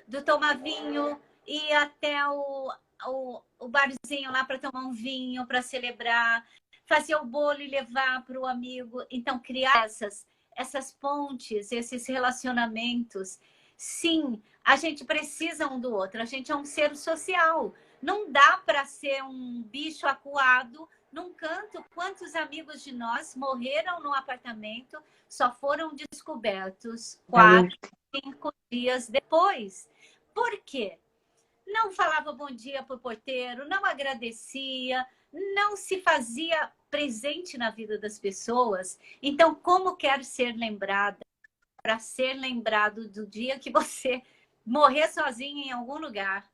do tomar vinho e até o barzinho lá para tomar um vinho, para celebrar, fazer o bolo e levar para o amigo. Então, criar essas pontes, esses relacionamentos. Sim, a gente precisa um do outro, a gente é um ser social. Não dá para ser um bicho acuado num canto. Quantos amigos de nós morreram no apartamento, só foram descobertos 4, 5 dias depois? Por quê? Não falava bom dia para o porteiro, não agradecia, não se fazia presente na vida das pessoas. Então, como quer ser lembrada? Para ser lembrado do dia que você morrer sozinho em algum lugar,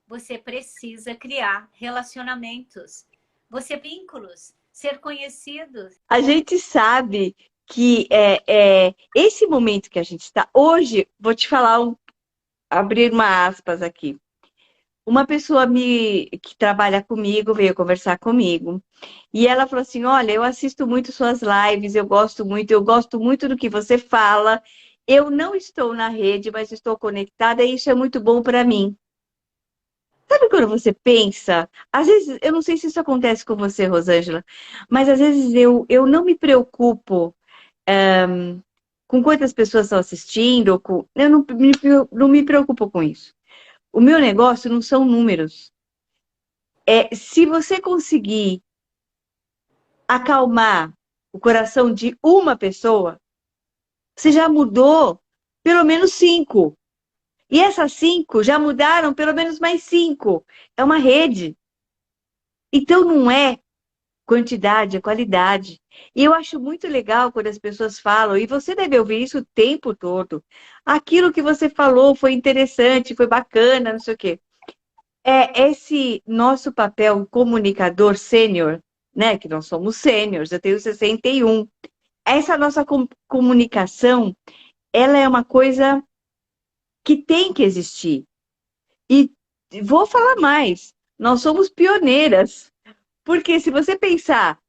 você precisa criar relacionamentos, você vínculos, ser conhecido. A gente sabe que esse momento que a gente está hoje, vou te falar abrir uma aspas aqui. Uma pessoa que trabalha comigo veio conversar comigo e ela falou assim: olha, eu assisto muito suas lives, eu gosto muito do que você fala. Eu não estou na rede, mas estou conectada e isso é muito bom para mim. Sabe quando você pensa? Às vezes, eu não sei se isso acontece com você, Rosângela, mas às vezes eu não me preocupo com quantas pessoas estão assistindo, eu não me preocupo com isso. O meu negócio não são números. Se você conseguir acalmar o coração de uma pessoa, você já mudou pelo menos 5. E essas 5 já mudaram pelo menos mais 5. É uma rede. Então não é quantidade, é qualidade. E eu acho muito legal quando as pessoas falam, e você deve ouvir isso o tempo todo. Aquilo que você falou foi interessante, foi bacana, não sei o quê. É esse nosso papel comunicador sênior, né? Que nós somos sêniores, eu tenho 61. Essa nossa comunicação, ela é uma coisa que tem que existir. E vou falar mais, nós somos pioneiras. Porque se você pensar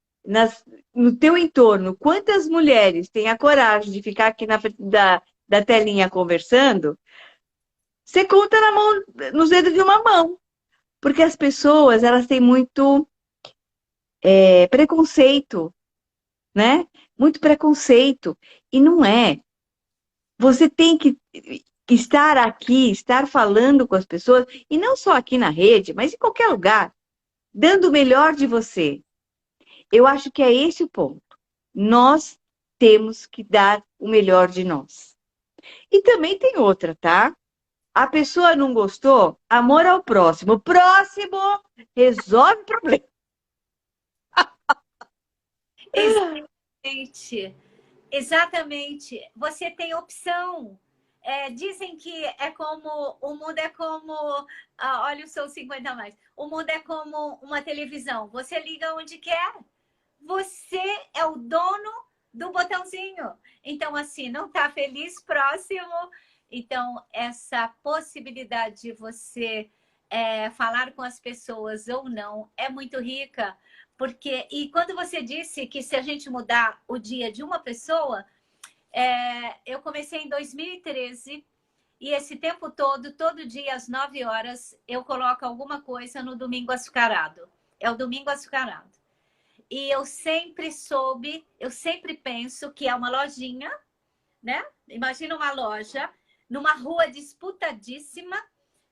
no teu entorno, quantas mulheres têm a coragem de ficar aqui na frente da telinha conversando, você conta nos dedos de uma mão. Porque as pessoas, elas têm muito preconceito, né? Muito preconceito. E não é. Você tem que estar aqui, estar falando com as pessoas, e não só aqui na rede, mas em qualquer lugar, dando o melhor de você. Eu acho que é esse o ponto. Nós temos que dar o melhor de nós. E também tem outra, tá? A pessoa não gostou, amor ao próximo. Próximo resolve o problema. Exatamente. Exatamente. Você tem opção. Dizem que é como, o mundo é como, olha o seu 50 a mais. O mundo é como uma televisão. Você liga onde quer. Você é o dono do botãozinho. Então, assim, não está feliz, próximo. Então, essa possibilidade de você falar com as pessoas ou não é muito rica. Porque, e quando você disse que se a gente mudar o dia de uma pessoa, eu comecei em 2013 e esse tempo todo dia às 9 horas, eu coloco alguma coisa no Domingo Açucarado. É o Domingo Açucarado. E eu sempre soube, eu sempre penso que é uma lojinha, né? Imagina uma loja numa rua disputadíssima,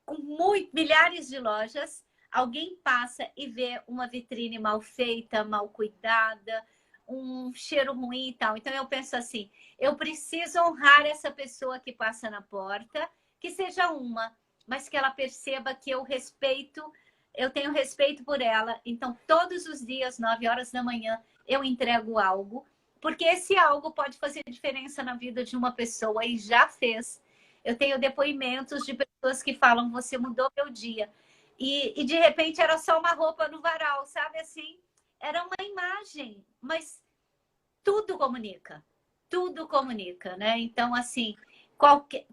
com milhares de lojas. Alguém passa e vê uma vitrine mal feita, mal cuidada, um cheiro ruim e tal. Então eu penso assim, eu preciso honrar essa pessoa que passa na porta, que seja uma, mas que ela perceba que eu tenho respeito por ela. Então todos os dias, 9 horas da manhã, eu entrego algo, porque esse algo pode fazer diferença na vida de uma pessoa e já fez. Eu tenho depoimentos de pessoas que falam, você mudou meu dia. E de repente era só uma roupa no varal, sabe assim? Era uma imagem, mas tudo comunica, né? Então, assim,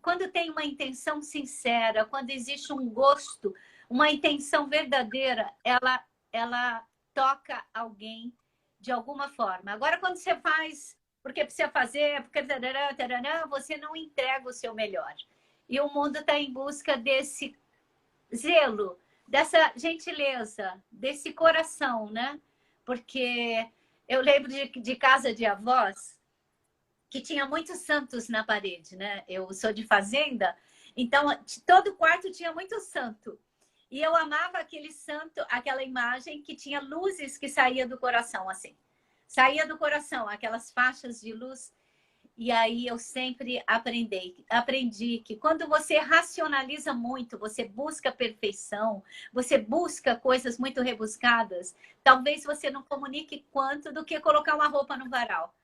quando tem uma intenção sincera, quando existe um gosto, uma intenção verdadeira, ela toca alguém de alguma forma. Agora, quando você faz porque precisa fazer, porque tarará, tarará, você não entrega o seu melhor. E o mundo está em busca desse zelo, dessa gentileza, desse coração, né? Porque eu lembro de casa de avós que tinha muitos santos na parede, né? Eu sou de fazenda, então todo quarto tinha muito santo. E eu amava aquele santo, aquela imagem que tinha luzes que saía do coração, assim. Saía do coração, aquelas faixas de luz. E aí eu sempre aprendi que quando você racionaliza muito, você busca perfeição, você busca coisas muito rebuscadas, talvez você não comunique quanto do que colocar uma roupa no varal,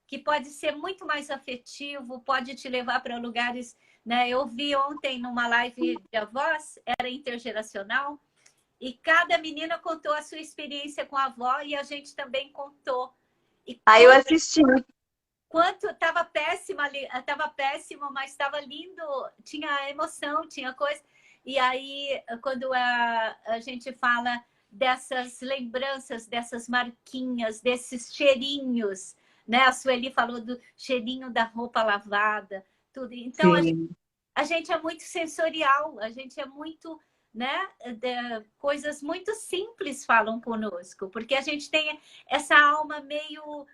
que pode ser muito mais afetivo, pode te levar para lugares, né? Eu vi ontem numa live de avós, era intergeracional, e cada menina contou a sua experiência com a avó e a gente também contou. E Aí eu assisti. quanto estava péssima, estava péssimo, mas estava lindo, tinha emoção, tinha coisa. E aí, quando a gente fala dessas lembranças, dessas marquinhas, desses cheirinhos, né? A Sueli falou do cheirinho da roupa lavada, tudo. Então, a gente é muito sensorial, a gente é muito, né? Coisas muito simples falam conosco, porque a gente tem essa alma meio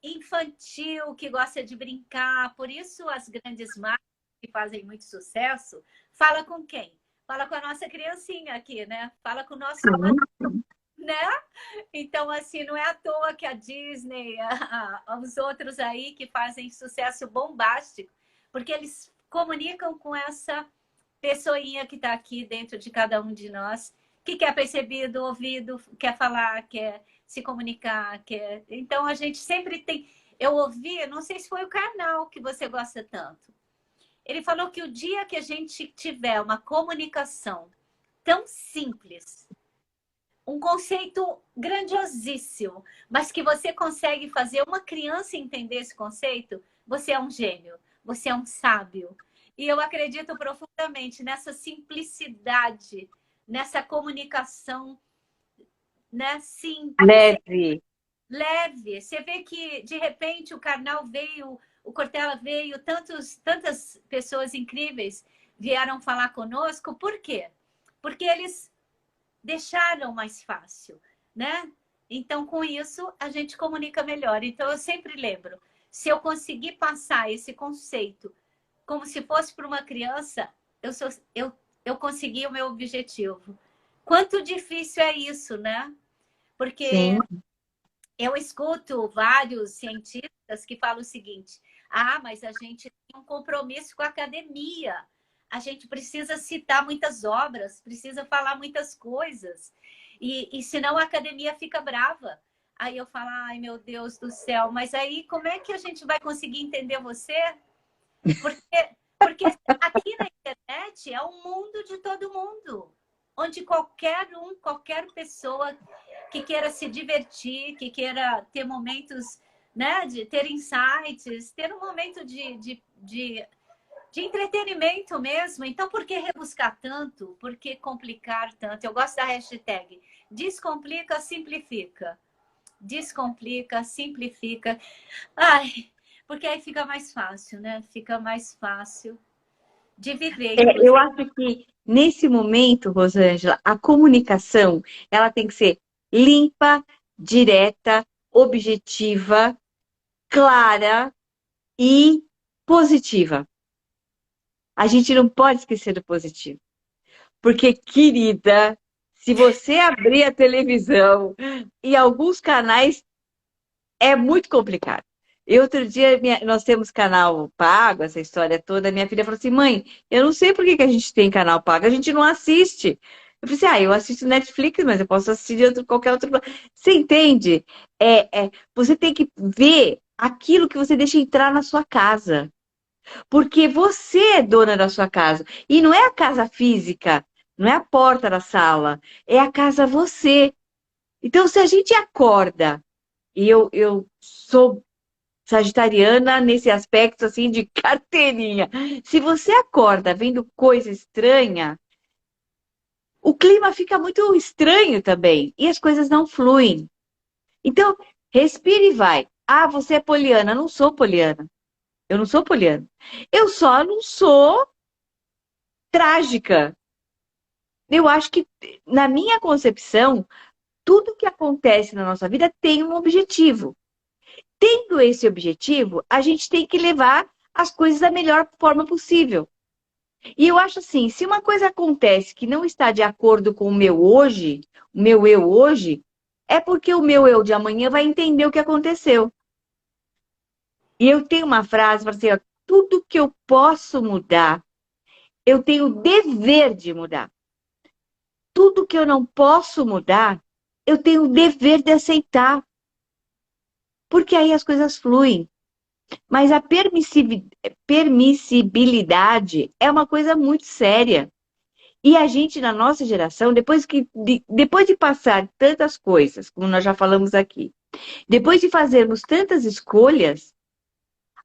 infantil, que gosta de brincar. Por isso, as grandes marcas que fazem muito sucesso, fala com quem? Fala com a nossa criancinha aqui, né? Fala com o nosso... Né? Então, assim, não é à toa que a Disney, os outros aí que fazem sucesso bombástico, porque eles comunicam com essa pessoinha que está aqui dentro de cada um de nós, que quer percebido, ouvido, quer falar, quer se comunicar, quer... Então, a gente sempre tem... Eu ouvi, não sei se foi o Karnal que você gosta tanto. Ele falou que o dia que a gente tiver uma comunicação tão simples, um conceito grandiosíssimo, mas que você consegue fazer uma criança entender esse conceito, você é um gênio, você é um sábio. E eu acredito profundamente nessa simplicidade, nessa comunicação, né? Simples. Leve. Leve. Você vê que, de repente, o Karnal veio, o Cortella veio, tantas pessoas incríveis vieram falar conosco. Por quê? Porque eles deixaram mais fácil, né? Então, com isso, a gente comunica melhor. Então, eu sempre lembro, se eu conseguir passar esse conceito como se fosse para uma criança, eu consegui o meu objetivo. Quanto difícil é isso, né? Porque Sim. eu escuto vários cientistas que falam o seguinte: ah, mas a gente tem um compromisso com a academia, a gente precisa citar muitas obras, precisa falar muitas coisas, e senão a academia fica brava. Aí eu falo, ai meu Deus do céu, mas aí como é que a gente vai conseguir entender você? Porque aqui na internet é o mundo de todo mundo, onde qualquer pessoa que queira se divertir, que queira ter momentos, né, de ter insights, ter um momento de entretenimento mesmo. Então, por que rebuscar tanto? Por que complicar tanto? Eu gosto da hashtag Descomplica, Simplifica. Descomplica, simplifica. Ai, porque aí fica mais fácil, né? Fica mais fácil de viver, Eu inclusive. acho que nesse momento, Rosângela, a comunicação ela tem que ser limpa, direta, objetiva, clara e positiva. A gente não pode esquecer do positivo. Porque, querida, se você abrir a televisão e alguns canais é muito complicado. E outro dia, nós temos canal pago, essa história toda. Minha filha falou assim: mãe, eu não sei por que que a gente tem canal pago, a gente não assiste. Eu falei assim: ah, eu assisto Netflix, mas eu posso assistir de qualquer outro. Você entende? Você tem que ver aquilo que você deixa entrar na sua casa. Porque você é dona da sua casa. E não é a casa física, não é a porta da sala, é a casa você. Então, se a gente acorda, e eu sou sagitariana nesse aspecto assim de carteirinha. Se você acorda vendo coisa estranha, o clima fica muito estranho também e as coisas não fluem. Então, respire e vai. Ah, você é poliana. Eu não sou poliana. Eu não sou poliana. Eu só não sou trágica. Eu acho que, na minha concepção, tudo que acontece na nossa vida tem um objetivo. Tendo esse objetivo, a gente tem que levar as coisas da melhor forma possível. E eu acho assim, se uma coisa acontece que não está de acordo com o meu hoje, o meu eu hoje, é porque o meu eu de amanhã vai entender o que aconteceu. E eu tenho uma frase, para assim, ó, tudo que eu posso mudar, eu tenho o dever de mudar. Tudo que eu não posso mudar, eu tenho o dever de aceitar. Porque aí as coisas fluem. Mas a permissibilidade é uma coisa muito séria. E a gente, na nossa geração, depois de passar tantas coisas, como nós já falamos aqui, depois de fazermos tantas escolhas,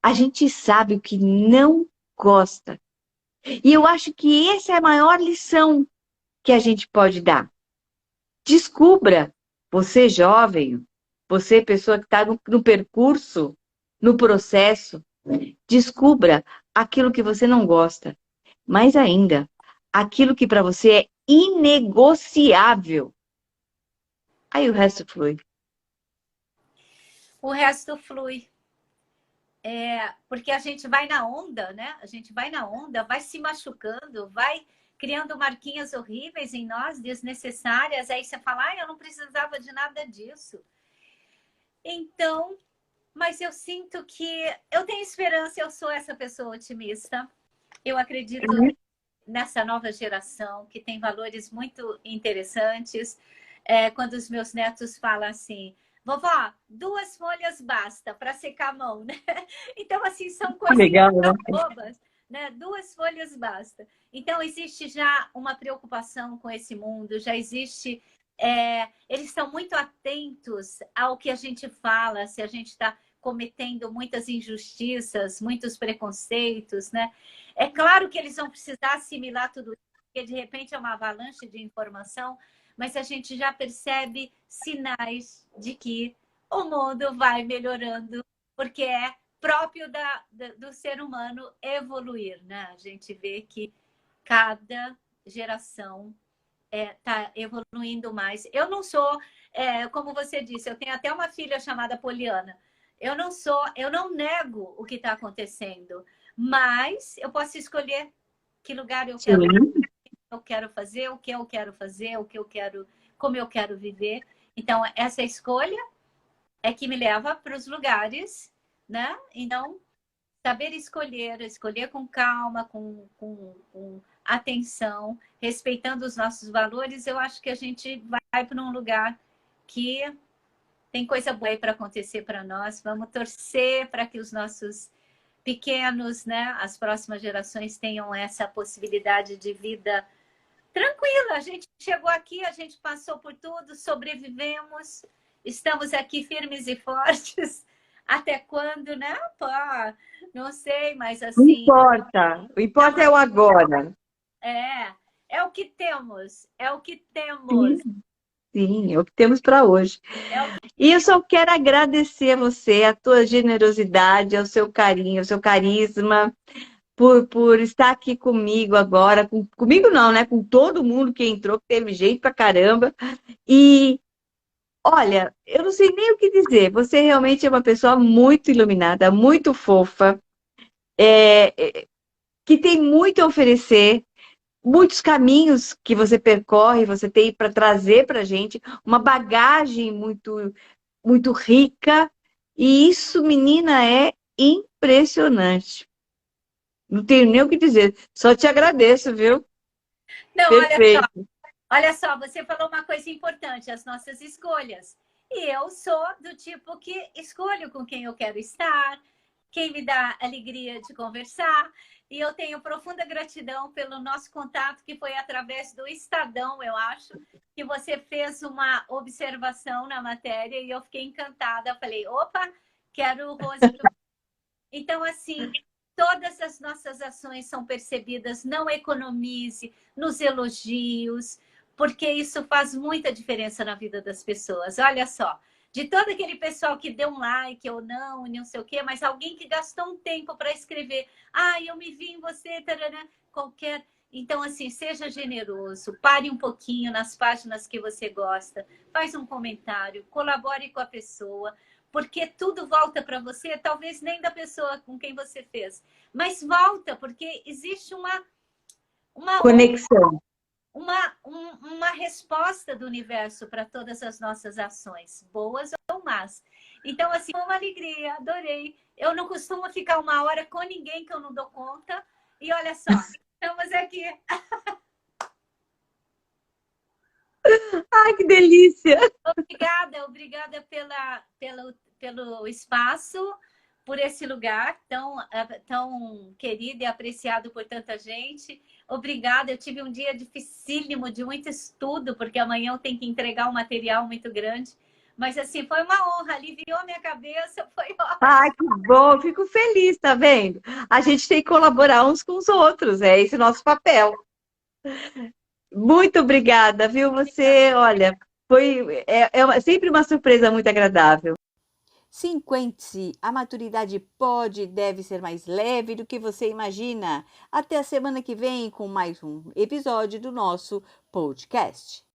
a gente sabe o que não gosta. E eu acho que essa é a maior lição que a gente pode dar. Descubra, você jovem, você pessoa que está no percurso, no processo, descubra aquilo que você não gosta. Mais ainda, aquilo que para você é inegociável. Aí o resto flui. O resto flui. Porque a gente vai na onda, né? A gente vai na onda, vai se machucando, vai criando marquinhas horríveis em nós, desnecessárias. Aí você fala, eu não precisava de nada disso. Então, mas eu sinto que eu tenho esperança, eu sou essa pessoa otimista. Eu acredito nessa nova geração que tem valores muito interessantes. Quando os meus netos falam assim, vovó, 2 folhas basta para secar a mão, né? Então, assim, são coisinhas Legal, né? tão bobas, né? 2 folhas basta. Então, existe já uma preocupação com esse mundo, já existe. Eles estão muito atentos ao que a gente fala, se a gente está cometendo muitas injustiças, muitos preconceitos, né? É claro que eles vão precisar assimilar tudo isso, porque de repente é uma avalanche de informação, mas a gente já percebe sinais de que o mundo vai melhorando, porque é próprio do ser humano evoluir, né? A gente vê que cada geração tá evoluindo mais. Eu não sou, como você disse, eu tenho até uma filha chamada Poliana. Eu não nego o que está acontecendo, mas eu posso escolher que lugar eu quero, Sim. eu quero fazer, o que eu quero fazer, o que eu quero, como eu quero viver. Então, essa escolha é que me leva para os lugares, né? Então, saber escolher, escolher com calma, com atenção, respeitando os nossos valores, eu acho que a gente vai para um lugar que tem coisa boa aí para acontecer para nós. Vamos torcer para que os nossos pequenos, né, as próximas gerações tenham essa possibilidade de vida tranquila. A gente chegou aqui, a gente passou por tudo, sobrevivemos, estamos aqui firmes e fortes. Até quando, né? Pô, não sei, mas Não assim. importa. O importa é o agora. É o que temos, é o que temos. Sim, sim, é o que temos para hoje. É o que... E eu só quero agradecer a você, a tua generosidade, ao seu carinho, ao seu carisma, por estar aqui comigo agora. Comigo não, né? Com todo mundo que entrou, que teve gente pra caramba. E olha, eu não sei nem o que dizer. Você realmente é uma pessoa muito iluminada, muito fofa, que tem muito a oferecer, muitos caminhos que você percorre, você tem para trazer para a gente, uma bagagem muito, muito rica. E isso, menina, é impressionante. Não tenho nem o que dizer. Só te agradeço, viu? Não, Perfeito. olha só, você falou uma coisa importante, as nossas escolhas. E eu sou do tipo que escolho com quem eu quero estar, quem me dá alegria de conversar. E eu tenho profunda gratidão pelo nosso contato, que foi através do Estadão, eu acho, que você fez uma observação na matéria e eu fiquei encantada. Falei, opa, quero o Rose. Então, assim, todas as nossas ações são percebidas, não economize nos elogios, porque isso faz muita diferença na vida das pessoas. Olha só, de todo aquele pessoal que deu um like ou não sei o quê, mas alguém que gastou um tempo para escrever, eu me vi em você, tarará, qualquer. Então, assim, seja generoso, pare um pouquinho nas páginas que você gosta, faz um comentário, colabore com a pessoa, porque tudo volta para você, talvez nem da pessoa com quem você fez, mas volta, porque existe uma onda, Conexão. uma resposta do universo para todas as nossas ações, boas ou más. Então, assim, uma alegria, adorei. Eu não costumo ficar 1 hora com ninguém que eu não dou conta, e olha só, estamos aqui. Ai, que delícia! Obrigada pelo espaço, por esse lugar tão querido e apreciado por tanta gente. Obrigada, eu tive um dia dificílimo, de muito estudo, porque amanhã eu tenho que entregar um material muito grande. Mas, assim, foi uma honra, aliviou minha cabeça, foi Ai, ótimo. que bom! Fico feliz, tá vendo? A gente tem que colaborar uns com os outros, é esse o nosso papel. Muito obrigada, viu? Você, olha, sempre uma surpresa muito agradável. 50, a maturidade pode e deve ser mais leve do que você imagina. Até a semana que vem com mais um episódio do nosso podcast.